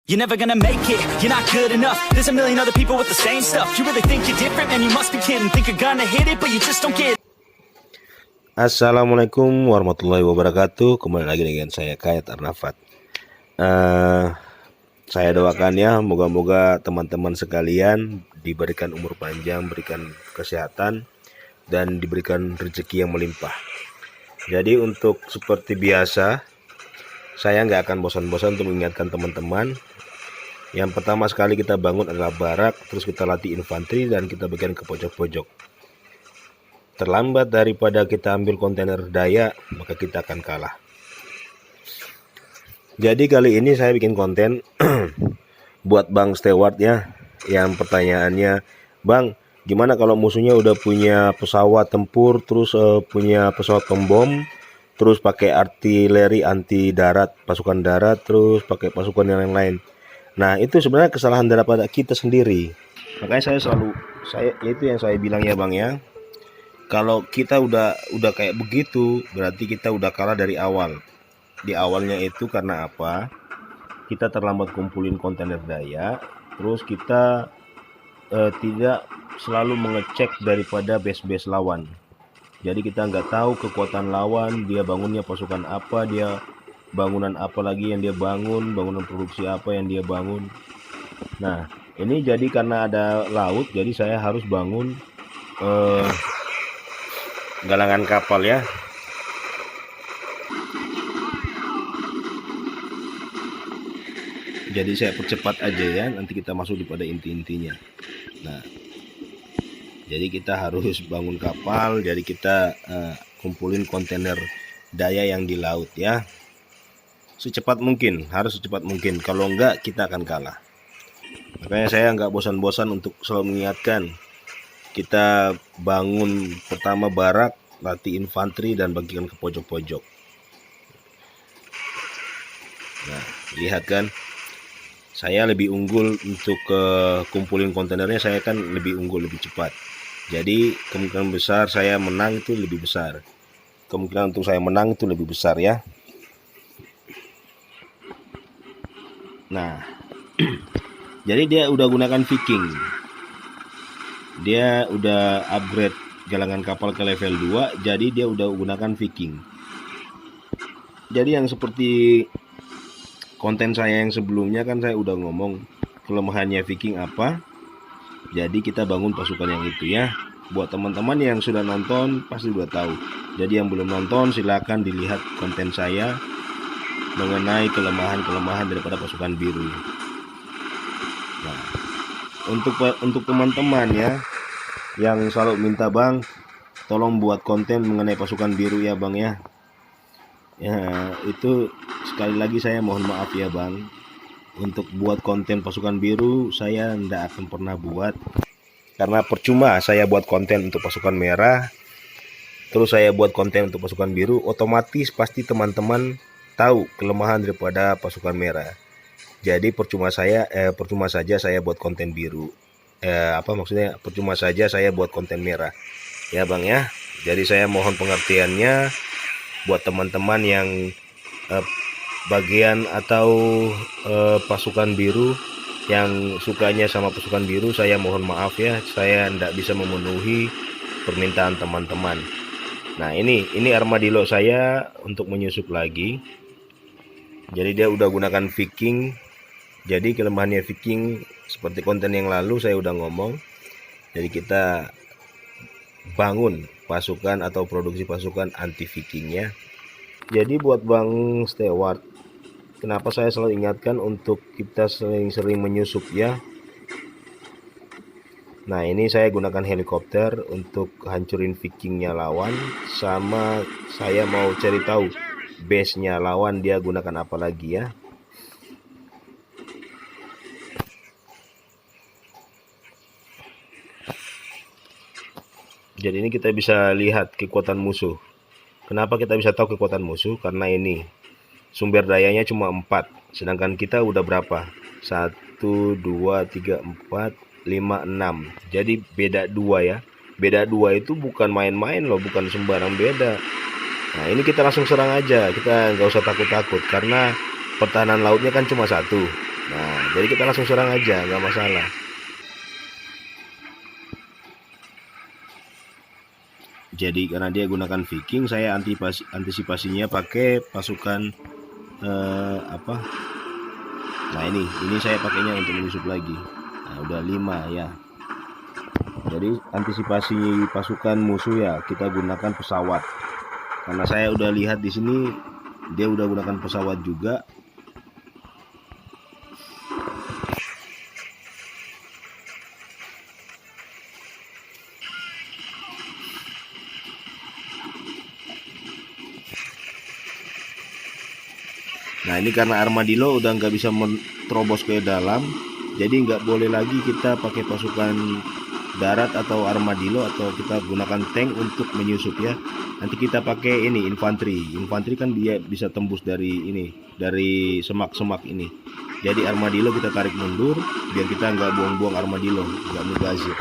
You're never gonna make it, you're not good enough. There's a million other people with the same stuff. You really think you're different? Man, you must be kidding. Think you're gonna hit it, but you just don't get it. Assalamualaikum warahmatullahi wabarakatuh. Kembali lagi dengan saya Kayat Arnafat. Saya doakan ya, moga-moga teman-teman sekalian diberikan umur panjang, berikan kesehatan, dan diberikan rezeki yang melimpah. Jadi untuk seperti biasa, saya nggak akan bosan-bosan untuk mengingatkan teman-teman. Yang pertama sekali kita bangun adalah barak, terus kita latih infanteri dan kita bagian ke pojok-pojok. Terlambat daripada kita ambil kontainer daya, maka kita akan kalah. Jadi kali ini saya bikin konten buat Bang Steward ya. Yang pertanyaannya, Bang, gimana kalau musuhnya udah punya pesawat tempur, terus punya pesawat pembom, terus pakai artileri anti darat, pasukan darat, terus pakai pasukan yang lain. Nah, itu sebenarnya kesalahan daripada kita sendiri. Makanya itu yang saya bilang ya Bang ya. Kalau kita udah kayak begitu, berarti kita udah kalah dari awal. Di awalnya itu karena apa? Kita terlambat kumpulin kontainer daya, terus kita tidak selalu mengecek daripada base-base lawan. Jadi kita nggak tahu kekuatan lawan, dia bangunnya pasukan apa, dia bangunan apa lagi yang dia bangun, bangunan produksi apa yang dia bangun. Nah, ini jadi karena ada laut, jadi saya harus bangun galangan kapal ya. Jadi saya percepat aja ya, nanti kita masuk pada inti-intinya. Nah, jadi kita harus bangun kapal, jadi kita kumpulin kontainer daya yang di laut ya. Secepat mungkin, harus secepat mungkin. Kalau enggak, kita akan kalah. Makanya saya nggak bosan-bosan untuk selalu mengingatkan. Kita bangun pertama barak, latih infanteri, dan bagikan ke pojok-pojok. Nah, lihat kan, saya lebih unggul untuk kumpulin kontainernya, saya kan lebih unggul, lebih cepat. Jadi kemungkinan besar saya menang itu lebih besar. Kemungkinan untuk saya menang itu lebih besar ya. Nah, jadi dia udah gunakan Viking. Dia udah upgrade galangan kapal ke level 2, jadi dia udah gunakan Viking. Jadi yang seperti konten saya yang sebelumnya kan saya udah ngomong kelemahannya Viking apa. Jadi kita bangun pasukan yang itu ya. Buat teman-teman yang sudah nonton pasti udah tahu. Jadi yang belum nonton silakan dilihat konten saya mengenai kelemahan-kelemahan daripada pasukan biru. Nah, untuk teman-teman ya yang selalu minta Bang, tolong buat konten mengenai pasukan biru ya Bang ya. Ya, itu sekali lagi saya mohon maaf ya Bang. Untuk buat konten pasukan biru saya tidak akan pernah buat. Karena percuma saya buat konten untuk pasukan merah, terus saya buat konten untuk pasukan biru, otomatis pasti teman-teman tahu kelemahan daripada pasukan merah. Jadi percuma saja saya buat konten biru. Percuma saja saya buat konten merah. Ya Bang ya. Jadi saya mohon pengertiannya buat teman-teman yang bagian atau pasukan biru yang sukanya sama pasukan biru, saya mohon maaf ya, saya tidak bisa memenuhi permintaan teman-teman. Nah, ini armadillo saya untuk menyusup lagi. Jadi dia udah gunakan Viking. Jadi kelemahannya Viking seperti konten yang lalu saya udah ngomong. Jadi kita bangun pasukan atau produksi pasukan anti Viking ya. Jadi buat Bang Steward, kenapa saya selalu ingatkan untuk kita sering-sering menyusup ya. Nah, ini saya gunakan helikopter untuk hancurin Vikingnya lawan, sama saya mau cari tahu base-nya lawan dia gunakan apa lagi ya. Jadi ini kita bisa lihat kekuatan musuh. Kenapa kita bisa tahu kekuatan musuh? Karena ini sumber dayanya cuma 4, sedangkan kita udah berapa? 1, 2, 3, 4, 5, 6. Jadi beda 2 ya. Beda 2 itu bukan main-main loh, bukan sembarang beda. Nah, ini kita langsung serang aja, kita nggak usah takut-takut karena pertahanan lautnya kan cuma 1. Nah, jadi kita langsung serang aja, nggak masalah. Jadi karena dia gunakan Viking, saya antisipasinya pakai pasukan apa? Nah ini saya pakainya untuk menyusup lagi. Nah, udah 5 ya. Jadi antisipasi pasukan musuh ya kita gunakan pesawat. Karena saya udah lihat di sini dia udah gunakan pesawat juga. Nah ini karena armadillo udah nggak bisa terobos ke dalam, jadi nggak boleh lagi kita pakai pasukan darat atau armadillo atau kita gunakan tank untuk menyusup ya. Nanti kita pakai ini infanteri kan dia bisa tembus dari ini, dari semak-semak ini. Jadi armadillo kita tarik mundur biar kita nggak buang-buang armadillo, nggak mubazir.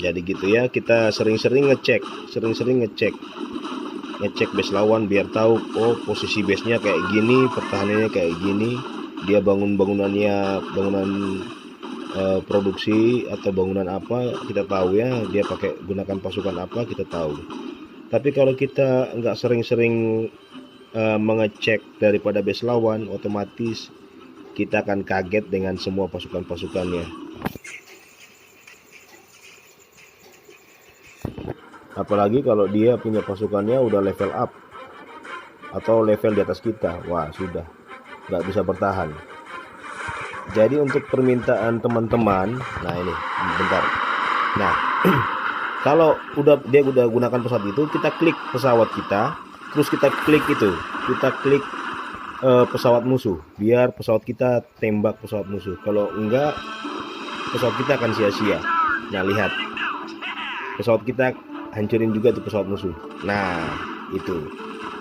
Jadi gitu ya, kita sering-sering ngecek base lawan biar tahu oh posisi base-nya kayak gini, pertahanannya kayak gini, dia bangunan produksi atau bangunan apa kita tahu ya, dia pakai gunakan pasukan apa kita tahu. Tapi kalau kita nggak sering-sering mengecek daripada base lawan, otomatis kita akan kaget dengan semua pasukannya. Apalagi kalau dia punya pasukannya udah level up atau level di atas kita, wah sudah nggak bisa bertahan. Jadi untuk permintaan teman-teman, nah ini bentar. Nah kalau dia udah gunakan pesawat itu, kita klik pesawat kita, terus kita klik pesawat musuh, biar pesawat kita tembak pesawat musuh. Kalau enggak, pesawat kita akan sia-sia. Nah lihat, pesawat kita hancurin juga tuh pesawat musuh. Nah itu.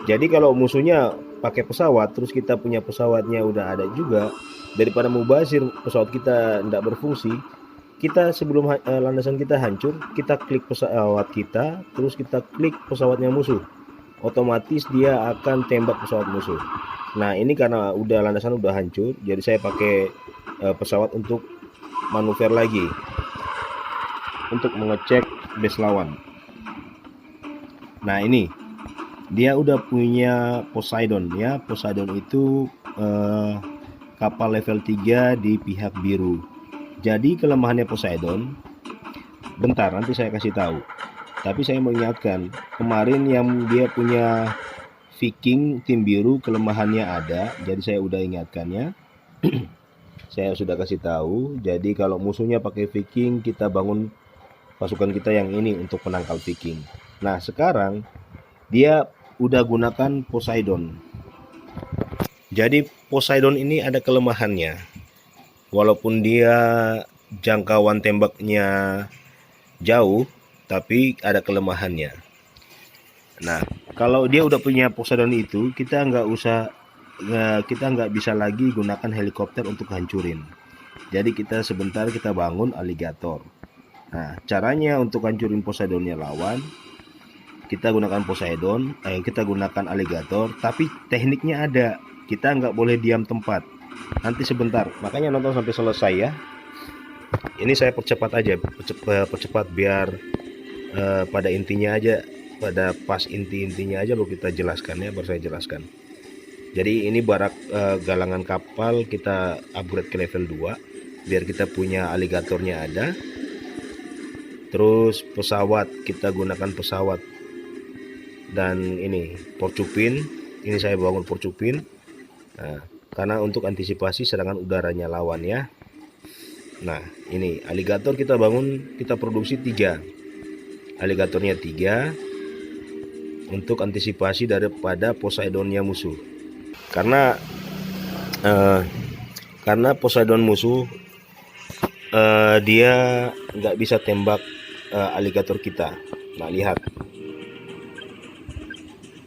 Jadi kalau musuhnya pakai pesawat, terus kita punya pesawatnya udah ada juga, daripada mubazir pesawat kita tidak berfungsi, kita sebelum landasan kita hancur, kita klik pesawat kita, terus kita klik pesawatnya musuh, otomatis dia akan tembak pesawat musuh. Nah ini karena udah landasan udah hancur, jadi saya pakai pesawat untuk manuver lagi, untuk mengecek base lawan. Nah ini dia udah punya Poseidon ya. Poseidon itu kapal level 3 di pihak biru. Jadi kelemahannya Poseidon, bentar nanti saya kasih tahu. Tapi saya mau ingatkan, kemarin yang dia punya Viking tim biru kelemahannya ada, jadi saya udah ingatkannya. Saya sudah kasih tahu. Jadi kalau musuhnya pakai Viking, kita bangun pasukan kita yang ini untuk menangkal Viking. Nah sekarang dia udah gunakan Poseidon. Jadi Poseidon ini ada kelemahannya. Walaupun dia jangkauan tembaknya jauh, tapi ada kelemahannya. Nah kalau dia udah punya Poseidon itu, kita nggak bisa lagi gunakan helikopter untuk hancurin. Jadi kita sebentar kita bangun aligator. Nah caranya untuk hancurin Poseidonnya lawan, kita gunakan kita gunakan aligator, tapi tekniknya ada. Kita nggak boleh diam tempat. Nanti sebentar, makanya nonton sampai selesai ya. Ini saya percepat aja, percepat biar pada intinya aja, pada pas intinya aja baru kita jelaskan ya, baru saya jelaskan. Jadi ini barak galangan kapal kita upgrade ke level 2 biar kita punya aligatornya ada. Terus pesawat, kita gunakan pesawat. Dan ini porcupine, ini saya bangun porcupine. Nah, karena untuk antisipasi serangan udaranya lawan ya. Nah ini aligator kita bangun, kita produksi 3 aligatornya 3 untuk antisipasi daripada Poseidonnya musuh. Karena Poseidon musuh dia nggak bisa tembak aligator kita. Nah lihat,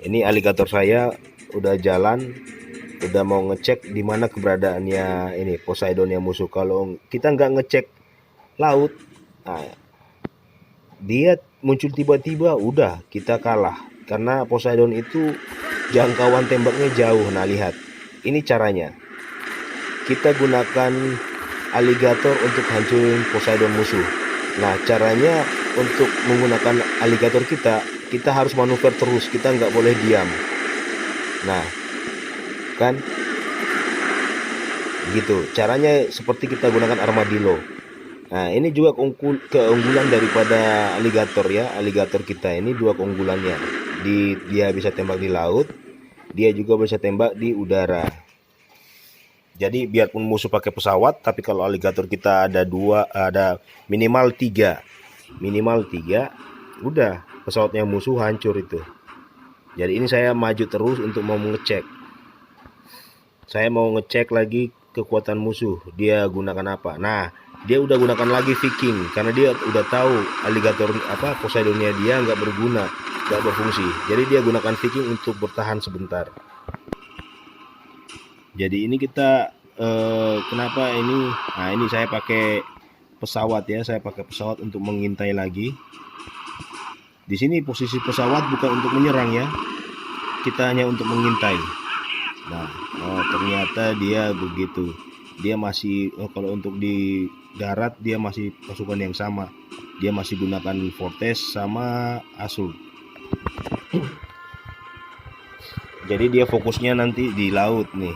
ini aligator saya udah jalan, udah mau ngecek di mana keberadaannya ini Poseidonnya musuh. Kalau kita nggak ngecek laut, nah, dia muncul tiba-tiba, udah kita kalah. karena Poseidon itu jangkauan tembaknya jauh. Nah, lihat. Ini caranya. Kita gunakan alligator untuk hancurin Poseidon musuh. Nah, caranya untuk menggunakan alligator kita harus manuver terus, kita nggak boleh diam. Nah, kan gitu. Caranya seperti kita gunakan armadillo. Nah, ini juga keunggulan daripada alligator ya. Alligator kita ini dua keunggulannya. Dia bisa tembak di laut, dia juga bisa tembak di udara. Jadi biarpun musuh pakai pesawat, tapi kalau alligator kita ada minimal tiga, udah pesawatnya musuh hancur itu. Jadi ini saya maju terus untuk mau mengecek. Saya mau ngecek lagi kekuatan musuh, dia gunakan apa. Nah, dia udah gunakan lagi Viking karena dia udah tahu alligator Poseidonnya dia nggak berguna, nggak berfungsi. Jadi dia gunakan Viking untuk bertahan sebentar. Jadi ini kita kenapa ini? Nah, ini saya pakai pesawat ya, saya pakai pesawat untuk mengintai lagi. Di sini posisi pesawat bukan untuk menyerang ya, kita hanya untuk mengintai. Nah, ternyata dia begitu. Dia masih kalau untuk di darat dia masih pasukan yang sama. Dia masih gunakan Fortes sama Asur. Jadi dia fokusnya nanti di laut nih.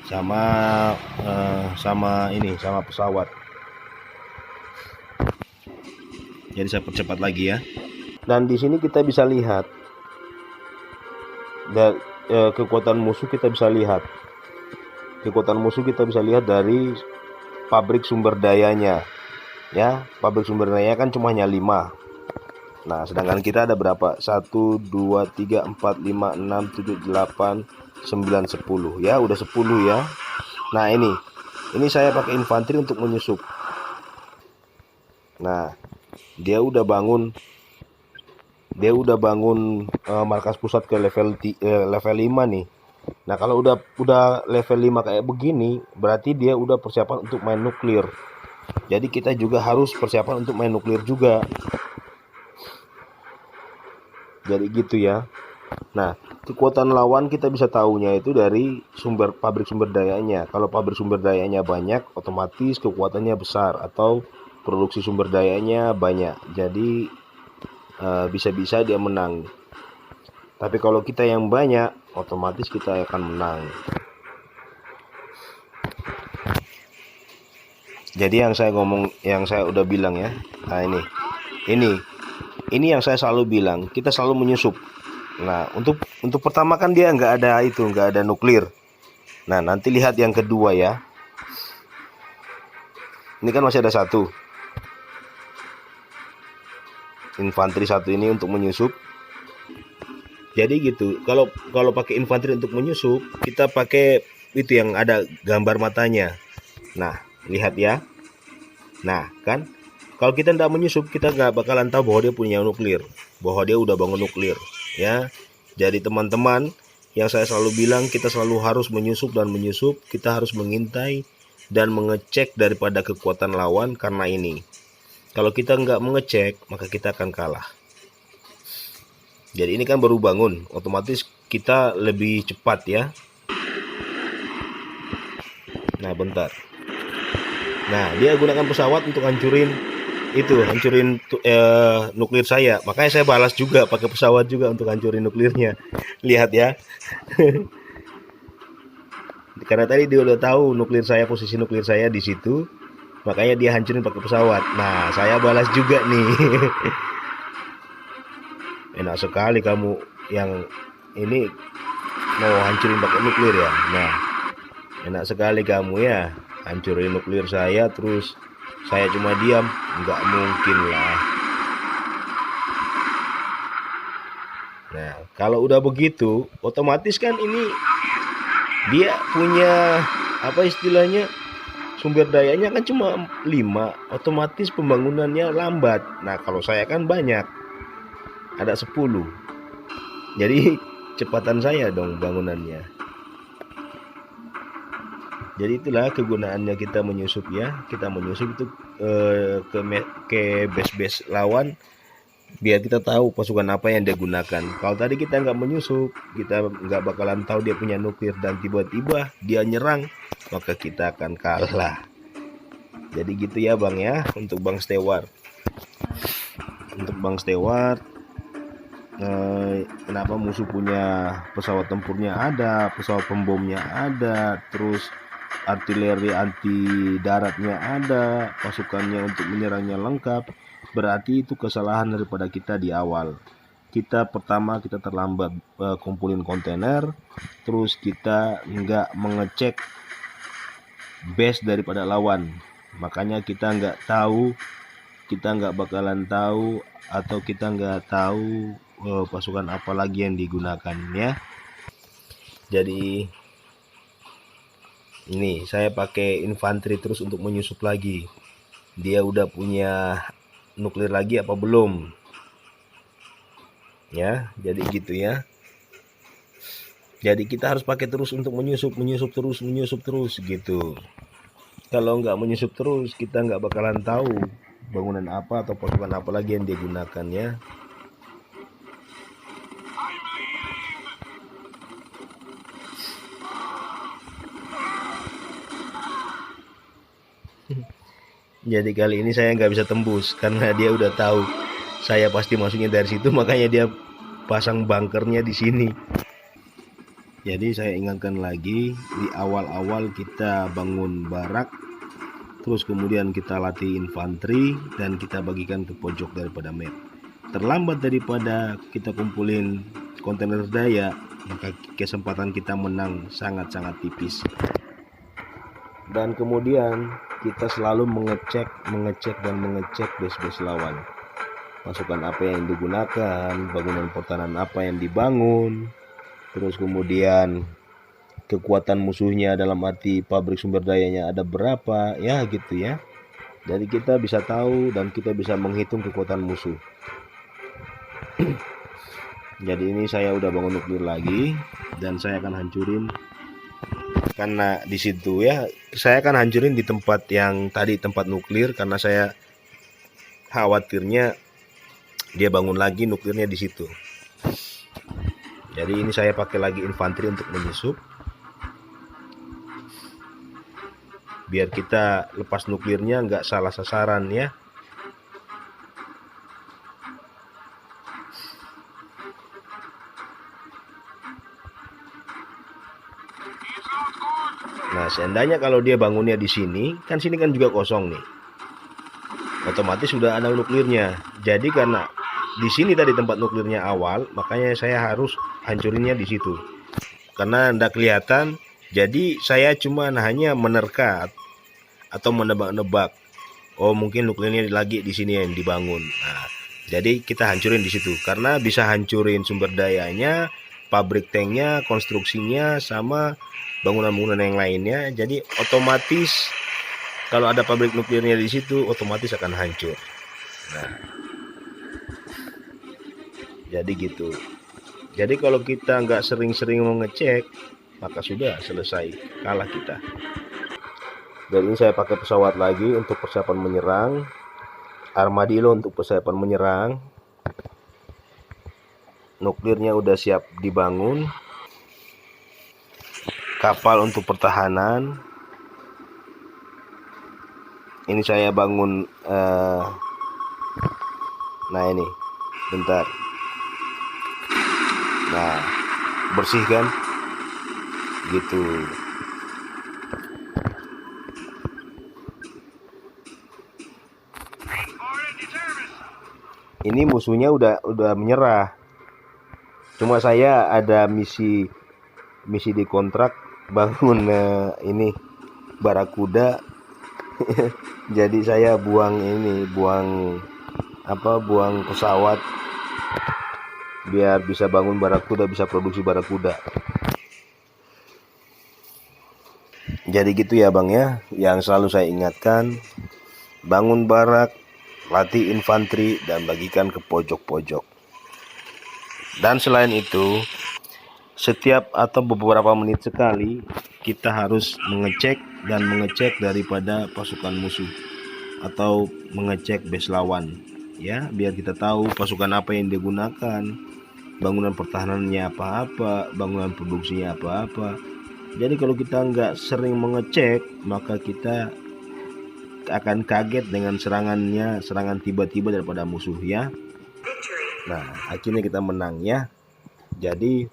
Sama pesawat. Jadi saya percepat lagi ya. Dan di sini kita bisa lihat kekuatan musuh kita bisa lihat. Kekuatan musuh kita bisa lihat dari pabrik sumber dayanya. Ya, pabrik sumber dayanya kan cuma hanya 5. Nah, sedangkan kita ada berapa? 1 2 3 4 5 6 7 8 9 10. Ya, udah 10 ya. Nah, ini saya pakai infanteri untuk menyusup. Nah, dia udah bangun markas pusat ke level 5 nih. Nah, kalau udah level 5 kayak begini, berarti dia udah persiapan untuk main nuklir. Jadi kita juga harus persiapan untuk main nuklir juga. Jadi gitu ya. Nah, kekuatan lawan kita bisa tahunya itu dari pabrik sumber dayanya. Kalau pabrik sumber dayanya banyak, otomatis kekuatannya besar atau produksi sumber dayanya banyak. Jadi bisa-bisa dia menang. Tapi kalau kita yang banyak, otomatis kita akan menang. Jadi yang saya udah bilang ya. Nah, ini yang saya selalu bilang, kita selalu menyusup. Nah, untuk pertama kan dia nggak ada nuklir. Nah, nanti lihat yang kedua ya. Ini kan masih ada satu. Infanteri satu ini untuk menyusup. Jadi gitu. Kalau pakai infanteri untuk menyusup, kita pakai itu yang ada gambar matanya. Nah, lihat ya. Nah, kan kalau kita tidak menyusup, kita nggak bakalan tahu bahwa dia punya nuklir, bahwa dia udah bangun nuklir ya. Jadi teman-teman, yang saya selalu bilang, kita selalu harus menyusup, kita harus mengintai dan mengecek daripada kekuatan lawan. Karena ini, kalau kita nggak mengecek, maka kita akan kalah. Jadi ini kan baru bangun, otomatis kita lebih cepat ya. Nah, bentar. Nah, dia gunakan pesawat untuk hancurin nuklir saya. Makanya saya balas juga pakai pesawat juga untuk hancurin nuklirnya. Lihat ya. Karena tadi dia udah tahu posisi nuklir saya di situ, makanya dia hancurin pakai pesawat. Nah, saya balas juga nih. Enak sekali kamu yang ini mau hancurin pakai nuklir ya. Nah, enak sekali kamu ya, hancurin nuklir saya terus saya cuma diam. Nggak mungkin lah. Nah, kalau udah begitu, otomatis kan ini dia punya sumber dayanya kan cuma 5, otomatis pembangunannya lambat. Nah, kalau saya kan banyak, ada 10. Jadi cepatan saya dong bangunannya. Jadi itulah kegunaannya kita menyusup ya. Kita menyusup itu ke base-base lawan biar kita tahu pasukan apa yang dia gunakan. Kalau tadi kita nggak menyusup, kita nggak bakalan tahu dia punya nuklir, dan tiba-tiba dia nyerang, maka kita akan kalah. Jadi gitu ya Bang ya, untuk Bang Stewart. Untuk Bang Stewart, kenapa musuh punya pesawat tempurnya ada, pesawat pembomnya ada, terus artileri anti daratnya ada, pasukannya untuk menyerangnya lengkap. Berarti itu kesalahan daripada kita di awal. Kita terlambat kumpulin kontainer, terus kita nggak mengecek base daripada lawan. Makanya kita nggak bakalan tahu, atau kita nggak tahu pasukan apa lagi yang digunakan ya. Jadi ini saya pakai infanteri terus untuk menyusup lagi. Dia udah punya nuklir lagi apa belum? Ya, jadi gitu ya. Jadi kita harus pakai terus untuk menyusup terus gitu. Kalau nggak menyusup terus, kita nggak bakalan tahu bangunan apa atau pasukan apa lagi yang digunakan ya. Jadi kali ini saya nggak bisa tembus karena dia udah tahu saya pasti masuknya dari situ, makanya dia pasang bunkernya di sini. Jadi saya ingatkan lagi, di awal-awal kita bangun barak, terus kemudian kita latih infanteri dan kita bagikan ke pojok daripada map. Terlambat daripada kita kumpulin kontainer daya, maka kesempatan kita menang sangat-sangat tipis. Dan kemudian kita selalu mengecek base lawan. Pasukan apa yang digunakan, bangunan pertahanan apa yang dibangun, terus kemudian kekuatan musuhnya dalam arti pabrik sumber dayanya ada berapa ya gitu ya. Jadi kita bisa tahu dan kita bisa menghitung kekuatan musuh. Jadi ini saya udah bangun nuklir lagi dan saya akan hancurin, karena di situ ya saya akan hancurin di tempat yang tadi, tempat nuklir, karena saya khawatirnya dia bangun lagi nuklirnya di situ. Jadi ini saya pakai lagi infanteri untuk menyusup, biar kita lepas nuklirnya nggak salah sasaran ya. Nah, seandainya kalau dia bangunnya di sini, kan sini kan juga kosong nih, otomatis sudah ada nuklirnya. Jadi karena di sini tadi tempat nuklirnya awal, makanya saya harus hancurinnya di situ. Karena tidak kelihatan, jadi saya cuma hanya menerka atau menebak-nebak. Oh, mungkin nuklirnya lagi di sini yang dibangun. Nah, jadi kita hancurin di situ karena bisa hancurin sumber dayanya, pabrik tanknya, konstruksinya, sama bangunan-bangunan yang lainnya. Jadi otomatis kalau ada pabrik nuklirnya di situ, otomatis akan hancur. Nah, jadi gitu. Jadi kalau kita nggak sering-sering mengecek, maka sudah selesai, kalah kita. Dan ini saya pakai pesawat lagi untuk persiapan menyerang, armadillo untuk persiapan menyerang, nuklirnya udah siap dibangun, kapal untuk pertahanan. Ini saya bangun, nah ini, bentar. Nah, bersih kan? Gitu. Ini musuhnya udah menyerah. Cuma saya ada misi di kontrak bangun ini barakuda. Jadi saya buang pesawat biar bisa bangun barakuda, bisa produksi barakuda. Jadi gitu ya Bang ya, yang selalu saya ingatkan, bangun barak, latih infanteri, dan bagikan ke pojok-pojok. Dan selain itu, setiap atau beberapa menit sekali kita harus mengecek daripada pasukan musuh atau mengecek base lawan. ya, biar kita tahu pasukan apa yang digunakan, bangunan pertahanannya apa-apa, bangunan produksinya apa-apa. Jadi kalau kita nggak sering mengecek, maka kita akan kaget dengan serangan tiba-tiba daripada musuh ya. Nah, akhirnya kita menang ya. Jadi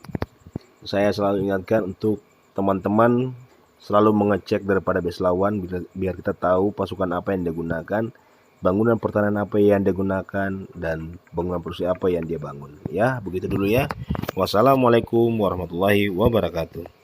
saya selalu ingatkan untuk teman-teman selalu mengecek daripada base lawan biar kita tahu pasukan apa yang digunakan, bangunan pertahanan apa yang digunakan, dan bangunan produksi apa yang dia bangun. Ya, begitu dulu ya. Wassalamualaikum warahmatullahi wabarakatuh.